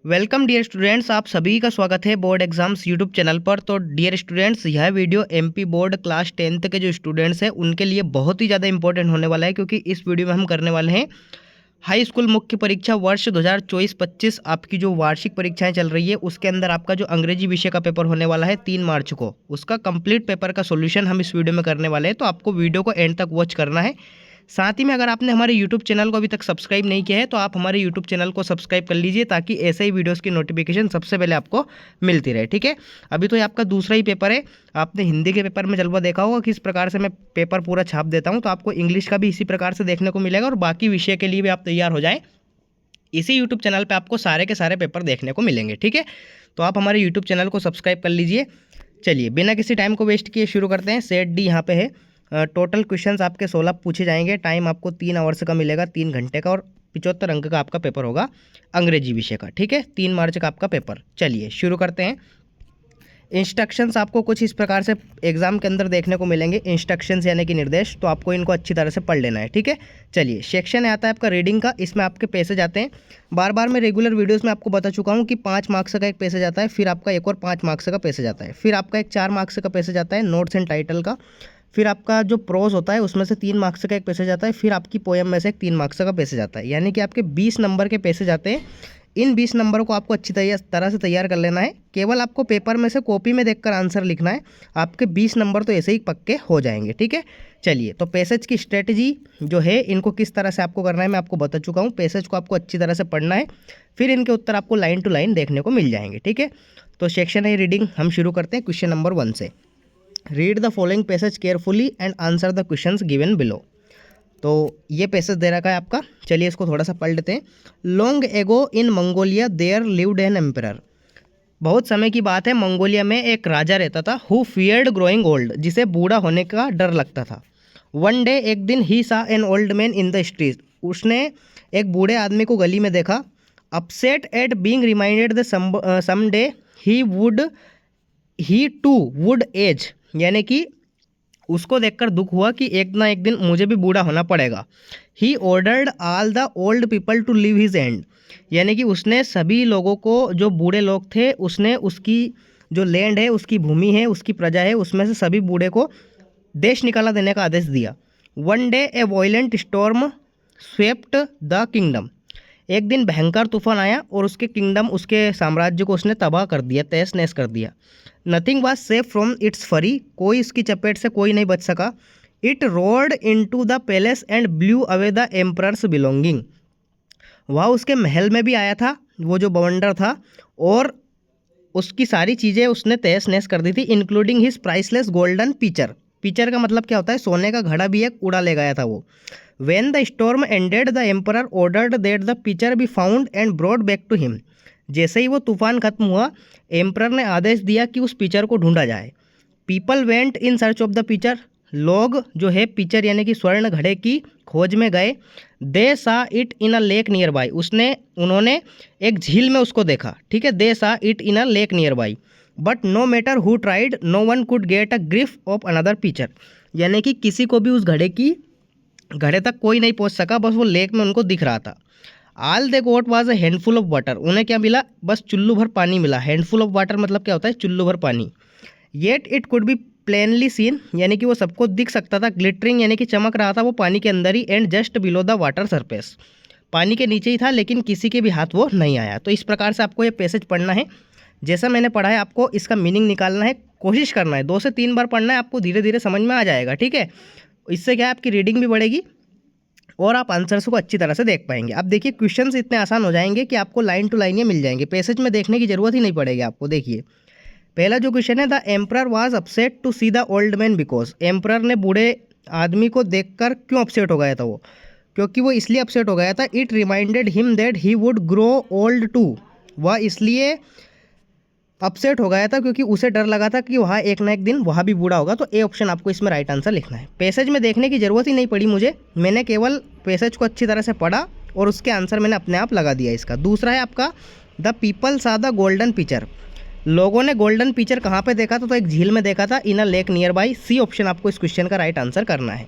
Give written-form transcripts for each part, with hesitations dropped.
Welcome dear students, आप सभी का स्वागत है बोर्ड एग्जाम्स यूट्यूब चैनल पर। तो डियर स्टूडेंट्स, यह video MP board class 10th के जो स्टूडेंट्स हैं उनके लिए बहुत ही ज़्यादा इंपॉर्टेंट होने वाला है, क्योंकि इस वीडियो में हम करने वाले हैं हाई स्कूल मुख्य परीक्षा वर्ष 2024-25 आपकी जो वार्षिक परीक्षाएं चल रही है उसके अंदर आपका जो अंग्रेजी विषय का पेपर होने वाला है 3 मार्च को, उसका कंप्लीट पेपर का सॉल्यूशन हम इस वीडियो में करने वाले हैं। तो आपको वीडियो को एंड तक वॉच करना है। साथ ही में अगर आपने हमारे यूट्यूब चैनल को अभी तक सब्सक्राइब नहीं किया है तो आप हमारे यूट्यूब चैनल को सब्सक्राइब कर लीजिए, ताकि ऐसे ही वीडियोस की नोटिफिकेशन सबसे पहले आपको मिलती रहे। ठीक है, अभी तो ये आपका दूसरा ही पेपर है। आपने हिंदी के पेपर में जलवा देखा होगा किस प्रकार से मैं पेपर पूरा छाप देता हूँ, तो आपको इंग्लिश का भी इसी प्रकार से देखने को मिलेगा और बाकी विषय के लिए भी आप तैयार हो जाएँ। इसी यूट्यूब चैनल पे आपको सारे के सारे पेपर देखने को मिलेंगे। ठीक है, तो आप हमारे यूट्यूब चैनल को सब्सक्राइब कर लीजिए। चलिए बिना किसी टाइम को वेस्ट किए शुरू करते हैं। सेट डी यहाँ पे है। टोटल क्वेश्चंस आपके 16 पूछे जाएंगे। टाइम आपको 3 आवर्स का मिलेगा, 3 घंटे का, और 75 अंक का आपका पेपर होगा अंग्रेजी विषय का। ठीक है, 3 मार्च का आपका पेपर। चलिए शुरू करते हैं। इंस्ट्रक्शंस आपको कुछ इस प्रकार से एग्जाम के अंदर देखने को मिलेंगे। इंस्ट्रक्शंस यानी कि निर्देश, तो आपको इनको अच्छी तरह से पढ़ लेना है। ठीक है, चलिए सेक्शन आता है आपका रीडिंग का। इसमें आपके पैसेज आते हैं। बार बार मैं रेगुलर वीडियोस में आपको बता चुका हूँ कि 5 मार्क्स का एक पैसेज आता है, फिर आपका एक और 5 मार्क्स का पैसेज आता है, फिर आपका एक 4 मार्क्स का पैसेज आता है नोट्स एंड टाइटल का, फिर आपका जो प्रोज होता है उसमें से 3 मार्क्स का एक पैसेज आता है, फिर आपकी पोएम में से एक 3 मार्क्स का पैसेज आता है। यानी कि आपके 20 नंबर के पैसेज आते हैं। इन 20 नंबरों को आपको अच्छी तरह से तैयार कर लेना है। केवल आपको पेपर में से कॉपी में देखकर आंसर लिखना है। आपके 20 नंबर तो ऐसे ही पक्के हो जाएंगे। ठीक है, चलिए तो पैसेज की स्ट्रेटजी जो है, इनको किस तरह से आपको करना है मैं आपको बता चुका हूँ। पैसेज को आपको अच्छी तरह से पढ़ना है, फिर इनके उत्तर आपको लाइन टू लाइन देखने को मिल जाएंगे। ठीक है, तो सेक्शन है रीडिंग। हम शुरू करते हैं क्वेश्चन नंबर 1 से। Read the following passage carefully and answer the questions given below. तो ये पैसेज दे रखा है आपका। चलिए इसको थोड़ा सा पढ़ लेते हैं। Long ago in Mongolia there lived an emperor. बहुत समय की बात है, मंगोलिया में एक राजा रहता था। हु फियर्ड ग्रोइंग ओल्ड, जिसे बूढ़ा होने का डर लगता था। वन डे, एक दिन, he saw an old man in the street. उसने एक बूढ़े आदमी को गली में देखा। Upset at being reminded the some day he too would age, यानी कि उसको देखकर दुख हुआ कि एक ना एक दिन मुझे भी बूढ़ा होना पड़ेगा। He ordered all the old people to leave his land, यानी कि उसने सभी लोगों को, जो बूढ़े लोग थे, उसने उसकी जो लैंड है, उसकी भूमि है, उसकी प्रजा है, उसमें से सभी बूढ़े को देश निकाला देने का आदेश दिया। One day A violent storm swept the kingdom. एक दिन भयंकर तूफान आया और उसके किंगडम, उसके साम्राज्य को उसने तबाह कर दिया, तहस नहस कर दिया। Nothing was safe from its फरी, कोई इसकी चपेट से कोई नहीं बच सका। It road into the palace and blue away the emperors belonging. वह उसके महल में भी आया था, वो जो बवंडर था, और उसकी सारी चीज़ें उसने तहस नहस कर दी थी, including his priceless golden pitcher. Pitcher का मतलब क्या होता है? सोने का घड़ा भी एक उड़ा ले गया था वो। When the storm ended, the emperor ordered that the pitcher be found and brought back to him. जैसे ही वो तूफान खत्म हुआ, एम्परर ने आदेश दिया कि उस पिचर को ढूंढा जाए। People went in search of the pitcher. लोग जो है पिचर यानी कि स्वर्ण घड़े की खोज में गए। दे saw it in a lake near by, उन्होंने एक झील में उसको देखा। ठीक है, they saw it in a lake nearby, but no matter who tried no one could get a grip of another pitcher, यानी कि किसी को भी उस घड़े तक कोई नहीं पहुंच सका, बस वो लेक में उनको दिख रहा था। All they got was a handful of water, उन्हें क्या मिला? बस चुल्लू भर पानी मिला। हैंडफुल ऑफ वाटर मतलब क्या होता है? चुल्लू भर पानी। Yet it could be plainly seen, यानी कि वो सबको दिख सकता था। ग्लिटरिंग यानी कि चमक रहा था वो पानी के अंदर ही। And just below the water surface, पानी के नीचे ही था, लेकिन किसी के भी हाथ वो नहीं आया। तो इस प्रकार से आपको ये पैसेज पढ़ना है। जैसा मैंने पढ़ा है आपको इसका मीनिंग निकालना है, कोशिश करना है, 2 से 3 बार पढ़ना है, आपको धीरे धीरे समझ में आ जाएगा। ठीक है, इससे क्या है, आपकी रीडिंग भी बढ़ेगी और आप आंसर्स को अच्छी तरह से देख पाएंगे। अब देखिए क्वेश्चंस इतने आसान हो जाएंगे कि आपको लाइन टू लाइन ये मिल जाएंगे, पैसेज में देखने की जरूरत ही नहीं पड़ेगी आपको। देखिए पहला जो क्वेश्चन है, the emperor was upset to see the old man because. Emperor ने बूढ़े आदमी को देखकर क्यों अपसेट हो गया था वो? क्योंकि वो इसलिए अपसेट हो गया था, it reminded him that he would grow old too. वह इसलिए अपसेट हो गया था क्योंकि उसे डर लगा था कि वहाँ एक ना एक दिन वहाँ भी बूढ़ा होगा। तो ए ऑप्शन आपको इसमें राइट आंसर लिखना है। पैसेज में देखने की ज़रूरत ही नहीं पड़ी मुझे, मैंने केवल पैसेज को अच्छी तरह से पढ़ा और उसके आंसर मैंने अपने आप लगा दिया इसका। दूसरा है आपका, द पीपल सा द गोल्डन पिचर। लोगों ने गोल्डन पिचर कहाँ पे देखा था? तो एक झील में देखा था, in a lake nearby. C option आपको इस क्वेश्चन का राइट आंसर करना है।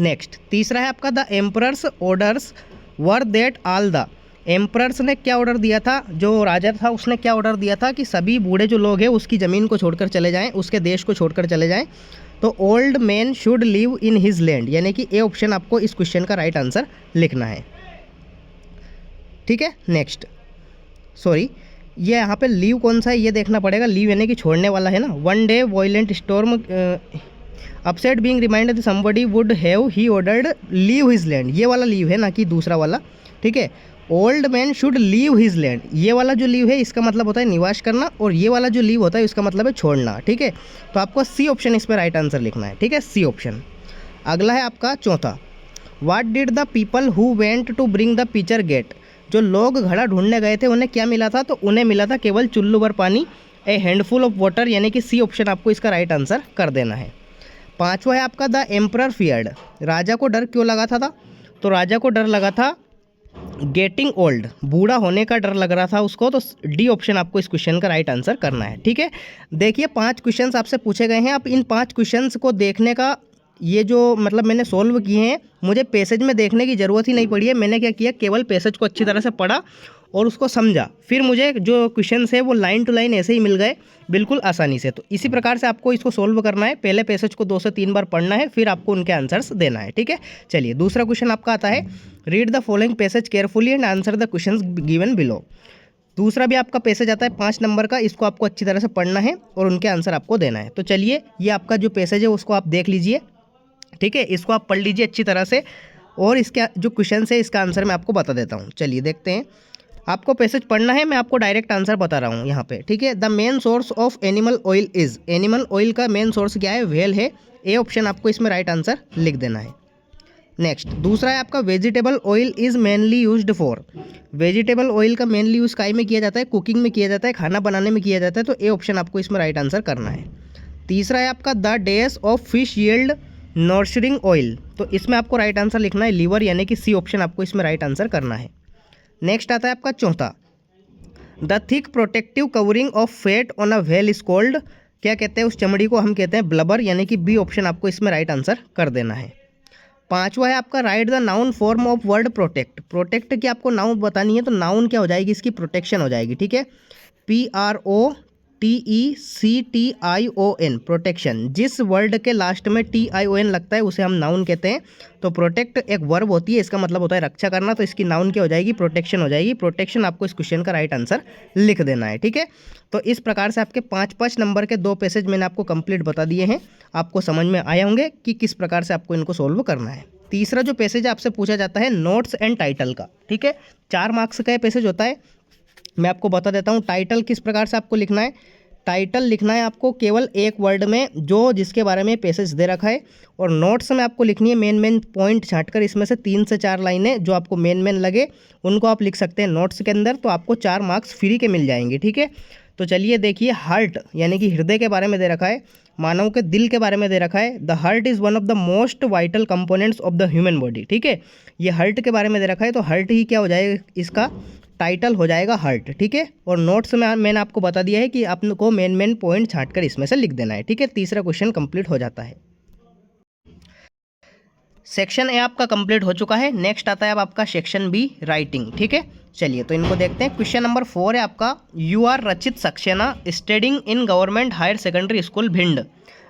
नेक्स्ट तीसरा है आपका, the emperors orders were that all the emperors ने क्या ऑर्डर दिया था, जो राजा था उसने क्या ऑर्डर दिया था कि सभी बूढ़े जो लोग हैं उसकी ज़मीन को छोड़कर चले जाएं, उसके देश को छोड़कर चले जाएं। तो old man should live in his land, यानी कि ए ऑप्शन आपको इस क्वेश्चन का राइट आंसर लिखना है। ठीक है, नेक्स्ट सॉरी, ये यहाँ पे लीव कौन सा है ये देखना पड़ेगा। लीव यानी कि छोड़ने वाला है ना। One day violent storm upset being reminded somebody would have he ordered leave his land, ये वाला लीव है ना कि दूसरा वाला। ठीक है, old man should leave his land, ये वाला जो लीव है इसका मतलब होता है निवास करना, और ये वाला जो लीव होता है इसका मतलब है छोड़ना। ठीक है, तो आपको सी ऑप्शन इस पर राइट आंसर लिखना है। ठीक है, सी ऑप्शन। अगला है आपका चौथा, what did the people who went to bring the pitcher get, जो लोग घड़ा ढूंढने गए थे उन्हें क्या मिला था, तो उन्हें मिला था केवल चुल्लू भर पानी, ए हैंडफुल ऑफ वाटर, यानी कि सी ऑप्शन आपको इसका राइट आंसर कर देना है। पांचवा है आपका द एम्परर फियर्ड, राजा को डर क्यों लगा था, तो राजा को डर लगा था गेटिंग ओल्ड, बूढ़ा होने का डर लग रहा था उसको, तो डी ऑप्शन आपको इस क्वेश्चन का राइट आंसर करना है। ठीक है, देखिए 5 क्वेश्चंस आपसे पूछे गए हैं। आप इन 5 क्वेश्चंस को देखने का, ये जो मतलब मैंने सॉल्व किए हैं, मुझे पैसेज में देखने की ज़रूरत ही नहीं पड़ी है। मैंने क्या किया, केवल पैसेज को अच्छी तरह से पढ़ा और उसको समझा, फिर मुझे जो क्वेश्चंस है वो लाइन टू लाइन ऐसे ही मिल गए बिल्कुल आसानी से। तो इसी प्रकार से आपको इसको सोल्व करना है। पहले पैसेज को 2 से 3 बार पढ़ना है, फिर आपको उनके आंसर्स देना है। ठीक है, चलिए दूसरा क्वेश्चन आपका आता है, read the following passage carefully and answer the questions given below. दूसरा भी आपका पैसेज आता है 5 नंबर का, इसको आपको अच्छी तरह से पढ़ना है और उनके आंसर आपको देना है। तो चलिए ये आपका जो पैसेज है उसको आप देख लीजिए। ठीक है, इसको आप पढ़ लीजिए अच्छी तरह से, और इसका जो क्वेश्चन है इसका आंसर मैं आपको बता देता हूँ। चलिए देखते हैं, आपको पैसेज पढ़ना है, मैं आपको डायरेक्ट आंसर बता रहा हूँ यहाँ पे। ठीक है, the main source of animal oil is, animal oil का मेन सोर्स क्या है, व्हेल है। ए ऑप्शन आपको इसमें राइट आंसर लिख देना है। नेक्स्ट दूसरा है आपका, vegetable oil is mainly used for, vegetable oil का मेनली यूज़ काई में किया जाता है, कुकिंग में किया जाता है, खाना बनाने में किया जाता है। तो ए ऑप्शन आपको इसमें राइट आंसर करना है। तीसरा है आपका, the days of fish yield nursing oil, तो इसमें आपको राइट आंसर लिखना है लीवर, यानी कि सी ऑप्शन आपको इसमें राइट आंसर करना है। नेक्स्ट आता है आपका चौथा, the thick protective covering of fat on a whale is called, क्या कहते हैं उस चमड़ी को, हम कहते हैं ब्लबर, यानी कि बी ऑप्शन आपको इसमें राइट आंसर कर देना है। पांचवा है आपका, right the noun form of word protect, protect की आपको नाउन बतानी है, तो नाउन क्या हो जाएगी इसकी, प्रोटेक्शन हो जाएगी। ठीक है, PROTECTION, प्रोटेक्शन। जिस वर्ड के लास्ट में TION लगता है उसे हम नाउन कहते हैं। तो प्रोटेक्ट एक वर्ब होती है, इसका मतलब होता है रक्षा करना, तो इसकी नाउन क्या हो जाएगी, प्रोटेक्शन हो जाएगी। प्रोटेक्शन आपको इस क्वेश्चन का राइट आंसर लिख देना है। ठीक है, तो इस प्रकार से आपके 5-5 नंबर के 2 पैसेज मैंने आपको कंप्लीट बता दिए हैं। आपको समझ में आए होंगे कि किस प्रकार से आपको इनको सोल्व करना है। तीसरा जो पैसेज आपसे पूछा जाता है नोट्स एंड टाइटल का। ठीक है, 4 मार्क्स का पैसेज होता है, मैं आपको बता देता हूँ। टाइटल किस प्रकार से आपको लिखना है, टाइटल लिखना है आपको केवल एक वर्ड में, जो जिसके बारे में पैसेज दे रखा है। और नोट्स में आपको लिखनी है मेन पॉइंट छांटकर, इसमें से 3 से 4 लाइनें जो आपको मेन लगे उनको आप लिख सकते हैं नोट्स के अंदर, तो आपको 4 मार्क्स फ्री के मिल जाएंगे। ठीक है, तो चलिए देखिए, हार्ट यानी कि हृदय के बारे में दे रखा है, मानव के दिल के बारे में दे रखा है। The heart is one of the most vital components of the human body. ठीक है, ये हार्ट के बारे में दे रखा है, तो हार्ट ही क्या हो जाएगा, इसका टाइटल हो जाएगा हार्ट। ठीक है, और नोट्स में मैंने आपको बता दिया है कि आपको मेन पॉइंट छांटकर इसमें से लिख देना है। ठीक है, तीसरा क्वेश्चन कंप्लीट हो जाता है। सेक्शन ए आपका कंप्लीट हो चुका है। नेक्स्ट आता है अब आपका सेक्शन बी, राइटिंग। ठीक है, चलिए तो इनको देखते हैं। क्वेश्चन नंबर 4 है आपका, you are Rachit Saxena studying in government higher secondary school Bhind,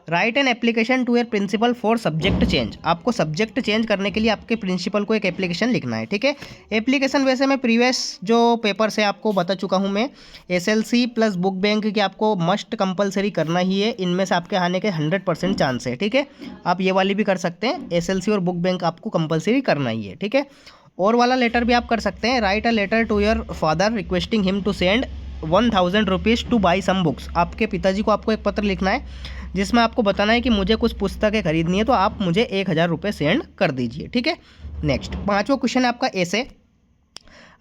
write an application to your principal for subject change. आपको सब्जेक्ट चेंज करने के लिए आपके प्रिंसिपल को एक एप्लीकेशन लिखना है। ठीक है, एप्लीकेशन वैसे मैं प्रीवियस जो पेपर से आपको बता चुका हूँ मैं, SLC प्लस बुक बैंक की आपको मस्ट कंपलसरी करना ही है, इनमें से आपके आने के 100% चांस है। ठीक है, आप ये वाली भी कर सकते हैं, SLC और बुक बैंक आपको कंपलसरी करना ही है। ठीक है, और वाला लेटर भी आप कर सकते हैं, write a letter to your father requesting him to send 1000 rupees to buy some books. आपके पिताजी को आपको एक पत्र लिखना है जिसमें आपको बताना है कि मुझे कुछ पुस्तकें खरीदनी है, तो आप मुझे 1000 रुपये सेंड कर दीजिए। ठीक है, नेक्स्ट 5वां क्वेश्चन है आपका ऐसे,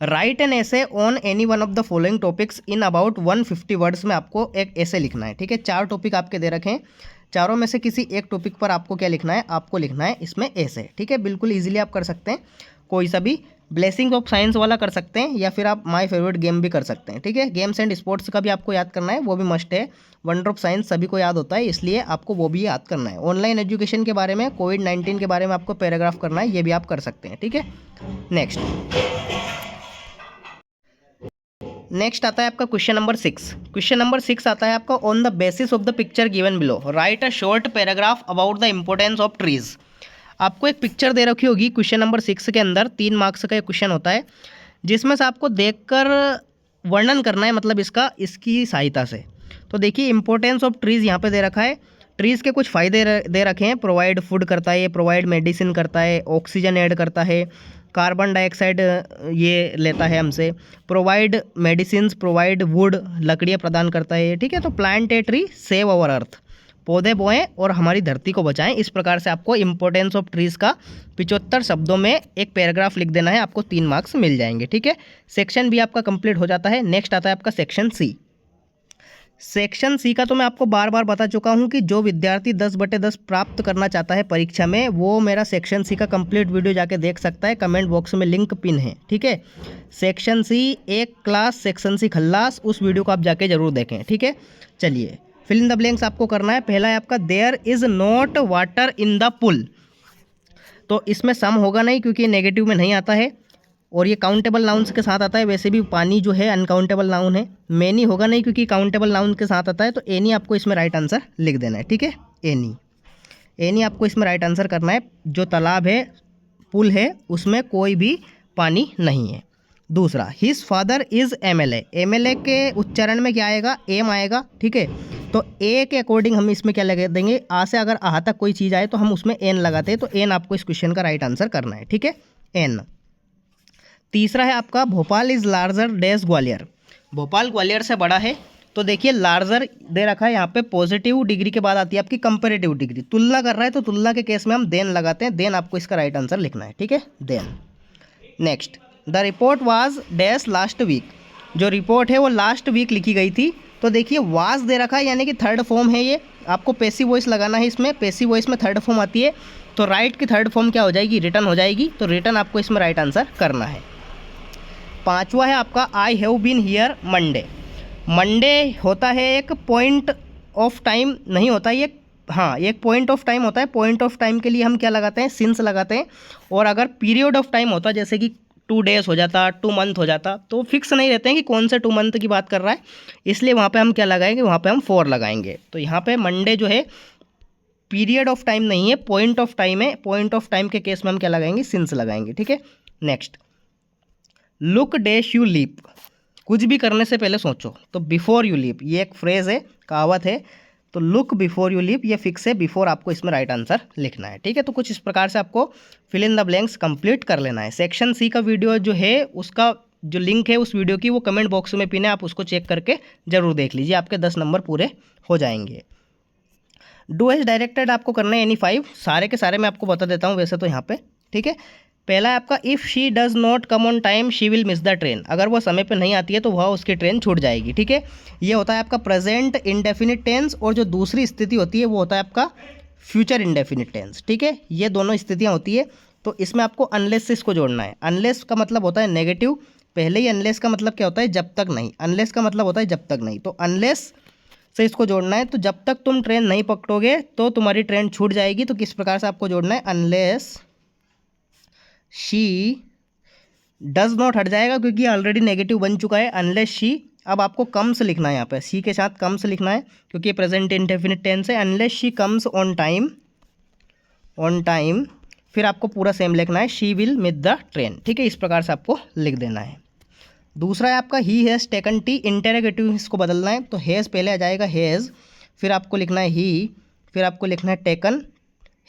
राइट एन ऐसे on any one of the following topics in about 150 words में आपको एक ऐसे लिखना है। ठीक है, 4 टॉपिक आपके दे रखे हैं, चारों में से किसी एक टॉपिक पर आपको क्या लिखना है, आपको लिखना है इसमें ऐसे। ठीक है, बिल्कुल ईजिली आप कर सकते हैं, कोई सा भी ब्लेसिंग ऑफ साइंस वाला कर सकते हैं, या फिर आप माय फेवरेट गेम भी कर सकते हैं। ठीक है, गेम्स एंड स्पोर्ट्स का भी आपको याद करना है, वो भी मस्ट है। वंडर ऑफ साइंस सभी को याद होता है, इसलिए आपको वो भी याद करना है। ऑनलाइन एजुकेशन के बारे में, कोविड-19 के बारे में आपको पैराग्राफ करना है, ये भी आप कर सकते हैं। ठीक है, नेक्स्ट नेक्स्ट आता है आपका क्वेश्चन नंबर 6। क्वेश्चन नंबर 6 आता है आपका on the basis of the picture given below right a short paragraph about the importance of trees. आपको एक पिक्चर दे रखी होगी क्वेश्चन नंबर 6 के अंदर, 3 मार्क्स का एक क्वेश्चन होता है जिसमें से आपको देखकर वर्णन करना है, मतलब इसकी सहायता से। तो देखिए इंपॉर्टेंस ऑफ ट्रीज़ यहाँ पे दे रखा है। ट्रीज़ के कुछ फ़ायदे दे रखे हैं। प्रोवाइड फूड करता है, प्रोवाइड मेडिसिन करता है, ऑक्सीजन ऐड करता है, कार्बन डाइऑक्साइड ये लेता है हमसे, प्रोवाइड मेडिसिन्स, प्रोवाइड वुड, लकड़ियाँ प्रदान करता है। ठीक है, तो plant a tree save our earth, पौधे बोएं और हमारी धरती को बचाएं। इस प्रकार से आपको इंपॉर्टेंस ऑफ ट्रीज़ का 75 शब्दों में एक पैराग्राफ लिख देना है, आपको 3 मार्क्स मिल जाएंगे। ठीक है, सेक्शन बी आपका कंप्लीट हो जाता है। नेक्स्ट आता है आपका सेक्शन सी। सेक्शन सी का तो मैं आपको बार बार बता चुका हूं कि जो विद्यार्थी 10/10 प्राप्त करना चाहता है परीक्षा में, वो मेरा सेक्शन सी का कंप्लीट वीडियो जाके देख सकता है। कमेंट बॉक्स में लिंक पिन है। ठीक है, सेक्शन सी एक क्लास, सेक्शन सी खल्लास, उस वीडियो को आप जाके जरूर देखें। ठीक है, चलिए फिल इन द ब्लैंक्स आपको करना है। पहला है आपका there is not water in the pool. तो इसमें सम होगा नहीं क्योंकि नेगेटिव में नहीं आता है और ये काउंटेबल नाउन्स के साथ आता है। वैसे भी पानी जो है अनकाउंटेबल नाउन है। मैनी होगा नहीं क्योंकि काउंटेबल नाउन के साथ आता है। तो एनी आपको इसमें राइट आंसर लिख देना है। ठीक है, एनी आपको इसमें राइट आंसर करना है। जो तालाब है, पुल है, उसमें कोई भी पानी नहीं है। दूसरा, his father is MLA. MLA के उच्चारण में क्या आएगा? एम आएगा। ठीक है, तो ए के अकॉर्डिंग हम इसमें क्या लगा देंगे? आ से अगर आ तक कोई चीज़ आए तो हम उसमें एन लगाते हैं। तो एन आपको इस क्वेश्चन का राइट आंसर करना है। ठीक है, एन। तीसरा है आपका Bhopal is larger dash Gwalior. Bhopal Gwalior से बड़ा है। तो देखिए लार्जर दे रखा है यहाँ पे, पॉजिटिव डिग्री के बाद आती है आपकी कंपेरेटिव डिग्री। तुलना कर रहा है तो तुलना के केस में हम देन लगाते हैं। देन आपको इसका राइट आंसर लिखना है। ठीक है, then. Next, the report was dash last week. जो रिपोर्ट है वो लास्ट वीक लिखी गई थी। तो देखिए वाज दे रखा है यानी कि थर्ड फॉर्म है ये। आपको पैसिव वॉइस लगाना है इसमें। पैसिव वॉइस में थर्ड फॉर्म आती है। तो राइट की थर्ड फॉर्म क्या हो जाएगी? रिटर्न हो जाएगी। तो रिटर्न आपको इसमें राइट आंसर करना है। पांचवा है आपका I have been here Monday. Monday होता है एक पॉइंट ऑफ टाइम नहीं होता ये, हाँ एक पॉइंट ऑफ टाइम होता है। पॉइंट ऑफ टाइम के लिए हम क्या लगाते हैं? सिंस लगाते हैं। और अगर पीरियड ऑफ टाइम होता जैसे कि 2 डेज हो जाता, 2 मंथ हो जाता, तो फिक्स नहीं रहते हैं कि कौन से 2 मंथ की बात कर रहा है। इसलिए वहाँ पे हम क्या लगाएंगे? वहाँ पे हम 4 लगाएंगे। तो यहाँ पे मंडे जो है पीरियड ऑफ टाइम नहीं है, पॉइंट ऑफ टाइम है। पॉइंट ऑफ टाइम के केस में हम क्या लगाएंगे? सिंस लगाएंगे। ठीक है, next, look dash you leap. कुछ भी करने से पहले सोचो। तो बिफोर यू लीप ये एक फ्रेज है, कहावत है। तो लुक बिफोर यू लीप ये फिक्स है। बिफोर आपको इसमें राइट आंसर लिखना है। ठीक है, तो कुछ इस प्रकार से आपको fill in the blanks complete कर लेना है। सेक्शन सी का वीडियो जो है उसका जो लिंक है उस वीडियो की, वो कमेंट बॉक्स में पिन है, आप उसको चेक करके जरूर देख लीजिए। आपके 10 नंबर पूरे हो जाएंगे। डू एज डायरेक्टेड आपको करना है एनी 5। सारे के सारे मैं आपको बता देता हूँ वैसे तो यहाँ पे। ठीक है, पहला है आपका if she does not come on time she will miss the train. अगर वो समय पे नहीं आती है तो वह उसकी ट्रेन छूट जाएगी। ठीक है, ये होता है आपका प्रेजेंट इंडेफिनिट टेंस। और जो दूसरी स्थिति होती है वो होता है आपका फ्यूचर इंडेफिनिट टेंस। ठीक है, ये दोनों स्थितियाँ होती है। तो इसमें आपको अनलेस से इसको जोड़ना है। अनलेस का मतलब होता है नेगेटिव। पहले ही अनलेस का मतलब क्या होता है? जब तक नहीं। अनलेस का मतलब होता है जब तक नहीं। तो अनलेस से इसको जोड़ना है। तो जब तक तुम ट्रेन नहीं पकड़ोगे तो तुम्हारी ट्रेन छूट जाएगी। तो किस प्रकार से आपको जोड़ना है? अनलेस शी डज नॉट हट जाएगा क्योंकि ऑलरेडी नेगेटिव बन चुका है। अनलेस शी, अब आपको कम्स लिखना है यहाँ पे, सी के साथ कम्स लिखना है क्योंकि ये प्रेजेंट इंडेफिनिट टेंस है। Unless she comes on time, on time, फिर आपको पूरा सेम लिखना है, she will miss the train. ठीक है, इस प्रकार से आपको लिख देना है। दूसरा है आपका he has taken T. Interrogative इसको बदलना है। तो हैज़ पहले आ जाएगा हैज़, फिर आपको लिखना है ही, फिर आपको लिखना है टेकन,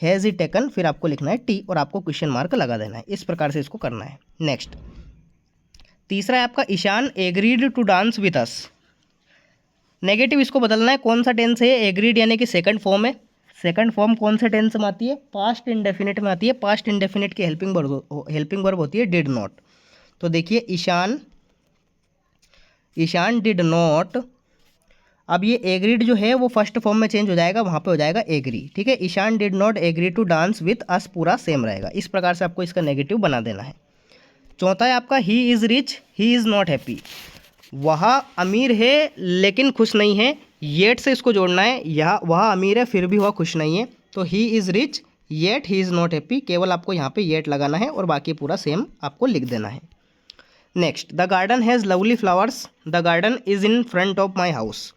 हैज़ ही टेकन, फिर आपको लिखना है टी और आपको क्वेश्चन मार्क लगा देना है। इस प्रकार से इसको करना है। नेक्स्ट, तीसरा है आपका Ishan agreed to dance with us. Negative इसको बदलना है। कौन सा टेंस है? एग्रीड यानी कि सेकंड फॉर्म है। सेकंड फॉर्म कौन से टेंस में आती है? पास्ट इंडेफिनिट में आती है। पास्ट इंडेफिनिट की हेल्पिंग वर्ब होती है डिड नॉट। तो देखिए ईशान डिड नॉट। अब ये एग्रीड जो है वो फर्स्ट फॉर्म में चेंज हो जाएगा, वहाँ पे हो जाएगा एग्री। ठीक है, Ishan did not agree to dance with us पूरा सेम रहेगा। इस प्रकार से आपको इसका नेगेटिव बना देना है। चौथा है आपका he is rich he is not happy. वह अमीर है लेकिन खुश नहीं है। येट से इसको जोड़ना है। यह वह अमीर है फिर भी वह खुश नहीं है। तो he is rich yet he is not happy. केवल आपको यहाँ पे येट लगाना है और बाकी पूरा सेम आपको लिख देना है। Next, the garden has lovely flowers, the garden is in front of my house.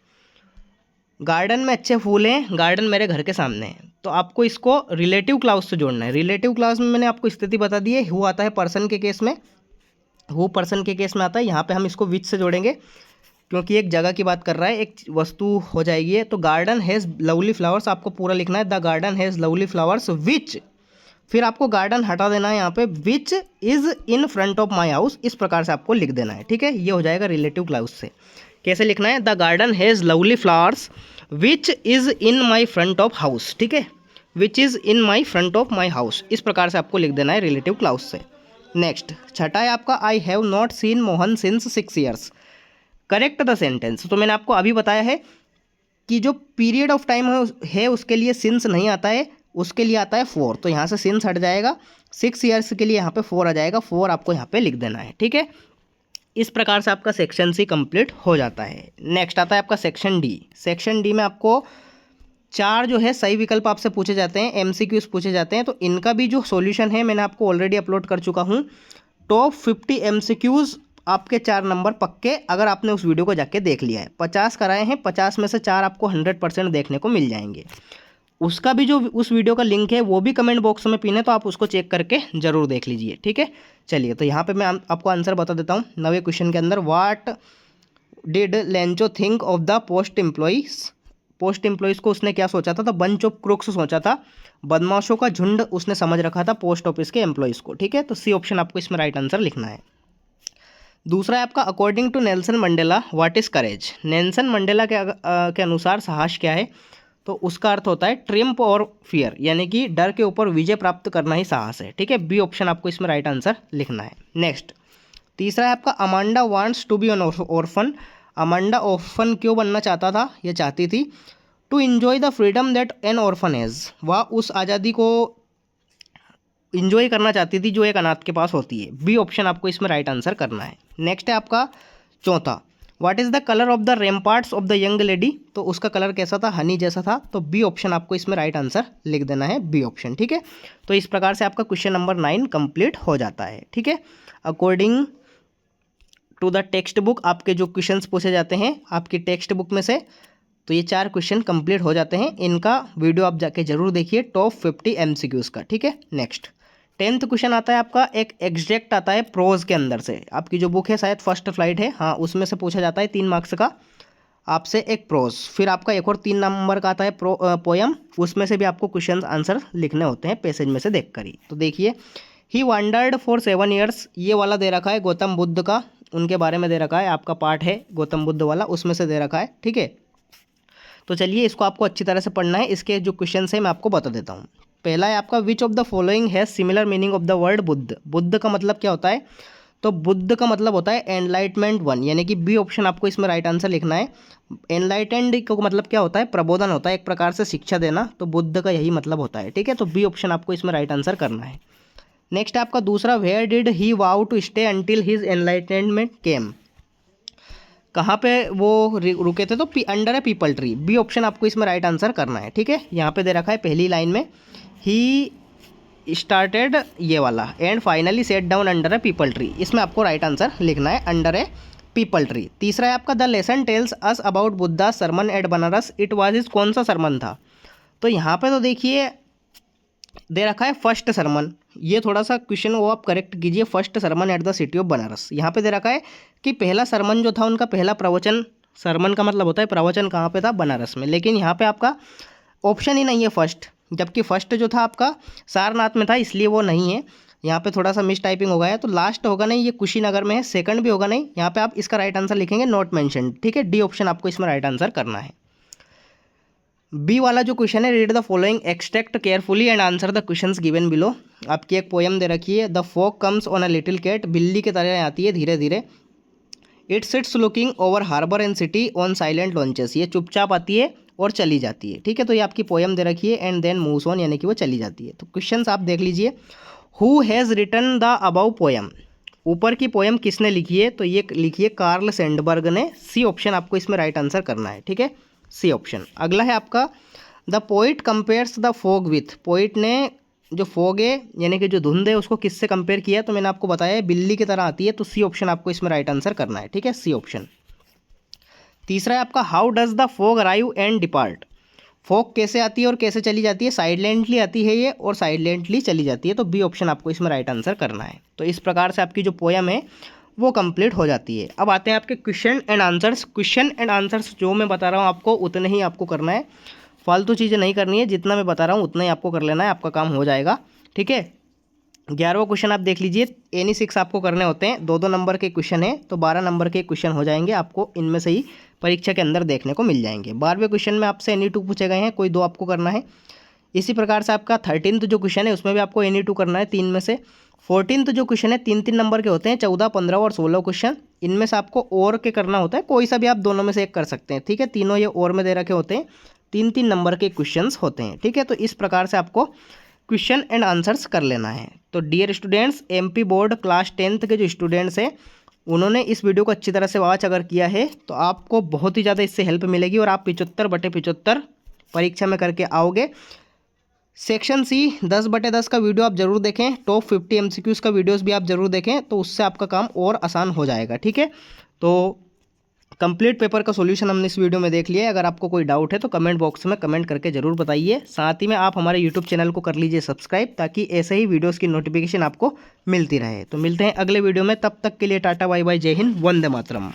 Garden में अच्छे फूल हैं, गार्डन मेरे घर के सामने है। तो आपको इसको रिलेटिव क्लाउज से जोड़ना है। रिलेटिव क्लाउज में मैंने आपको स्थिति बता दी है, हु आता है पर्सन के केस में, हु पर्सन के केस में आता है। यहाँ पे हम इसको विच से जोड़ेंगे क्योंकि एक जगह की बात कर रहा है, एक वस्तु हो जाएगी। तो गार्डन हैज़ लवली फ्लावर्स आपको पूरा लिखना है, the garden has lovely flowers विच, फिर आपको गार्डन हटा देना है यहाँ पे, which is in front of my house, इस प्रकार से आपको लिख देना है। ठीक है, ये हो जाएगा रिलेटिव क्लाउज से। कैसे लिखना है, the garden has lovely flowers which is in my front of house. ठीक है, which is in my front of my house, इस प्रकार से आपको लिख देना है रिलेटिव क्लाउज से। नेक्स्ट, छठा है आपका, I have not seen Mohan since 6 years, correct the sentence. तो मैंने आपको अभी बताया है कि जो पीरियड ऑफ टाइम है उसके लिए सिंस नहीं आता है, उसके लिए आता है 4। तो यहाँ से सिंस हट जाएगा, 6 ईयर्स के लिए यहाँ पे 4 आ जाएगा, 4 आपको यहाँ पे लिख देना है। ठीक है, इस प्रकार से आपका सेक्शन सी कंप्लीट हो जाता है। नेक्स्ट आता है आपका सेक्शन डी। सेक्शन डी में आपको 4 जो है सही विकल्प आपसे पूछे जाते हैं, एमसीक्यूज पूछे जाते हैं। तो इनका भी जो सॉल्यूशन है मैंने आपको ऑलरेडी अपलोड कर चुका हूँ। टॉप 50 एमसीक्यूज आपके 4 नंबर पक्के, अगर आपने उस वीडियो को जाके देख लिया है। 50 कराए हैं, 50 में से 4 आपको 100% देखने को मिल जाएंगे। उसका भी जो उस वीडियो का लिंक है वो भी कमेंट बॉक्स में पिन है, तो आप उसको चेक करके ज़रूर देख लीजिए। ठीक है, चलिए तो यहाँ पे मैं आपको आंसर बता देता हूँ। नवे क्वेश्चन के अंदर, what did Lencho think of the post employees, post employees को उसने क्या सोचा था, तो बंच ऑफ क्रूक्स सोचा था, बदमाशों का झुंड उसने समझ रखा था पोस्ट ऑफिस के एम्प्लॉइज़ को। ठीक है, तो सी ऑप्शन आपको इसमें राइट आंसर लिखना है। दूसरा है आपका, according to Nelson Mandela what is courage. Nelson Mandela के अनुसार साहस क्या है, तो उसका अर्थ होता है ट्रिम्प और फियर, यानी कि डर के ऊपर विजय प्राप्त करना ही साहस है। ठीक है, बी ऑप्शन आपको इसमें राइट आंसर लिखना है। नेक्स्ट, तीसरा है आपका, Amanda wants to be an orphan. Amanda orphan क्यों बनना चाहता था या चाहती थी, to enjoy the freedom that an orphan has, वह उस आज़ादी को इंजॉय करना चाहती थी जो एक अनाथ के पास होती है। बी ऑप्शन आपको इसमें राइट आंसर करना है। नेक्स्ट है आपका चौथा, what is the colour of the ramparts of the young lady, तो उसका कलर कैसा था, हनी जैसा था। तो बी ऑप्शन आपको इसमें राइट आंसर लिख देना है, बी ऑप्शन। ठीक है, तो इस प्रकार से आपका क्वेश्चन नंबर 9 कंप्लीट हो जाता है। ठीक है, according to the text book आपके जो क्वेश्चंस पूछे जाते हैं आपकी टेक्स्ट बुक में से, तो ये 4 क्वेश्चन कंप्लीट हो जाते हैं। इनका वीडियो आप जाके जरूर देखिए, टॉप 50 एमसीक्यूज़ का। ठीक है, नेक्स्ट 10th क्वेश्चन आता है आपका, एक एग्जैक्ट आता है प्रोज के अंदर से। आपकी जो बुक है शायद फर्स्ट फ्लाइट है, हाँ, उसमें से पूछा जाता है 3 मार्क्स का आपसे एक प्रोज। फिर आपका एक और 3 नंबर का आता है पोयम, उसमें से भी आपको क्वेश्चन आंसर लिखने होते हैं पैसेज में से देख कर ही। तो देखिए, ही वंडर्ड फॉर 7 ईयर्स, ये वाला दे रखा है गौतम बुद्ध का, उनके बारे में दे रखा है, आपका पार्ट है गौतम बुद्ध वाला, उसमें से दे रखा है। ठीक है, तो चलिए इसको आपको अच्छी तरह से पढ़ना है। इसके जो क्वेश्चन है मैं आपको बता देता हूँ। पहला है आपका, which of the following has similar meaning of the word Buddha. Buddha का मतलब क्या होता है, तो बुद्ध का मतलब होता है एनलाइटमेंट 1, यानी कि बी ऑप्शन आपको इसमें राइट आंसर लिखना है। एनलाइटेंड का मतलब क्या होता है, प्रबोधन होता है, एक प्रकार से शिक्षा देना, तो बुद्ध का यही मतलब होता है। ठीक है, तो बी ऑप्शन आपको इसमें राइट आंसर करना है। नेक्स्ट आपका दूसरा, where did he vow to stay until his enlightenment came, कहाँ पे वो रुके थे, तो under a peepal tree. B option आपको इसमें राइट आंसर करना है। ठीक है, यहाँ पे दे रखा है पहली लाइन में, ही स्टार्टेड ये वाला, and finally set down under a peepal tree, इसमें आपको राइट आंसर लिखना है, अंडर ए पीपल ट्री। तीसरा है आपका, the lesson tells us about Buddha sermon at Banaras, it was is, कौन सा सरमन था, तो यहाँ पे तो देखिए दे रखा है फर्स्ट सरमन, ये थोड़ा सा क्वेश्चन वो आप करेक्ट कीजिए, first sermon at the city of Banaras. यहाँ पे दे रखा है कि पहला सरमन जो था उनका पहला प्रवचन, सरमन का मतलब होता है प्रवचन, कहाँ पे था, बनारस में। लेकिन यहाँ पे आपका ऑप्शन ही नहीं है फर्स्ट, जबकि फर्स्ट जो था आपका सारनाथ में था, इसलिए वो नहीं है। यहाँ पे थोड़ा सा मिस टाइपिंग हो गया है, तो लास्ट होगा नहीं, ये कुशीनगर में है, सेकंड भी होगा नहीं। यहाँ पे आप इसका राइट आंसर लिखेंगे नॉट मेंशन्ड। ठीक है, डी ऑप्शन आपको इसमें राइट आंसर करना है। बी वाला जो क्वेश्चन है, read the following extract carefully and answer the questions given below. आपकी एक पोएम दे रखी है, the fog comes on a little cat, बिल्ली की तरह आती है धीरे धीरे। It sits looking over harbour and city on silent haunches, ये चुपचाप आती है और चली जाती है। ठीक है, तो ये आपकी पोएम दे रखी है, एंड देन मूव्स ऑन, यानी कि वो चली जाती है। तो क्वेश्चंस आप देख लीजिए, who has written the above poem, ऊपर की पोएम किसने लिखी है, तो ये लिखी है कार्ल सैंडबर्ग ने। सी ऑप्शन आपको इसमें राइट आंसर करना है। ठीक है, सी ऑप्शन। अगला है आपका, the poet compares the fog with, poet ने जो फॉग है यानी कि जो धुंध है उसको किससे कंपेयर किया, तो मैंने आपको बताया है बिल्ली की तरह आती है, तो सी ऑप्शन आपको इसमें राइट आंसर करना है, ठीक है, सी ऑप्शन। तीसरा है आपका how does the fog arrive and depart. Fog कैसे आती है और कैसे चली जाती है, साइलेंटली आती है ये और साइलेंटली चली जाती है, तो बी ऑप्शन आपको इसमें राइट आंसर करना है। तो इस प्रकार से आपकी जो पोयम है वो कंप्लीट हो जाती है। अब आते हैं आपके question and answers. Question and answers जो मैं बता रहा हूँ आपको उतने ही आपको करना है, फालतू चीज़ें नहीं करनी है, जितना मैं बता रहा हूँ उतना ही आपको कर लेना है, आपका काम हो जाएगा, ठीक है। 11वां क्वेश्चन आप देख लीजिए, एनी 6 आपको करने होते हैं, 2-2 नंबर के क्वेश्चन है, तो 12 नंबर के क्वेश्चन हो जाएंगे, आपको इनमें से ही परीक्षा के अंदर देखने को मिल जाएंगे। 12वें क्वेश्चन में आपसे एनी 2 पूछे गए हैं, कोई 2 आपको करना है। इसी प्रकार से आपका 13th जो क्वेश्चन है उसमें भी आपको एनी 2 करना है 3 में से। 14th जो क्वेश्चन है 3-3 नंबर के होते हैं, 14, 15 और 16 क्वेश्चन, इनमें से आपको और के करना होता है, कोई सा भी आप दोनों में से एक कर सकते हैं, ठीक है। तीनों ये और में दे रखे होते हैं, 3-3 नंबर के क्वेश्चंस होते हैं, ठीक है। तो इस प्रकार से आपको क्वेश्चन एंड आंसर्स कर लेना है। तो dear students, MP board class 10th के जो स्टूडेंट्स हैं उन्होंने इस वीडियो को अच्छी तरह से वॉच अगर किया है तो आपको बहुत ही ज़्यादा इससे हेल्प मिलेगी और आप 75/75 परीक्षा में करके आओगे। सेक्शन सी 10/10 का वीडियो आप जरूर देखें, टॉप 50 एमसीक्यूज़ का वीडियोस भी आप जरूर देखें, तो उससे आपका काम और आसान हो जाएगा, ठीक है। तो कंप्लीट पेपर का सॉल्यूशन हमने इस वीडियो में देख लिया है। अगर आपको कोई डाउट है तो कमेंट बॉक्स में कमेंट करके जरूर बताइए। साथ ही में आप हमारे यूट्यूब चैनल को कर लीजिए सब्सक्राइब, ताकि ऐसे ही वीडियोस की नोटिफिकेशन आपको मिलती रहे। तो मिलते हैं अगले वीडियो में, तब तक के लिए टाटा बाय बाय, जय हिंद, वंदे मातरम।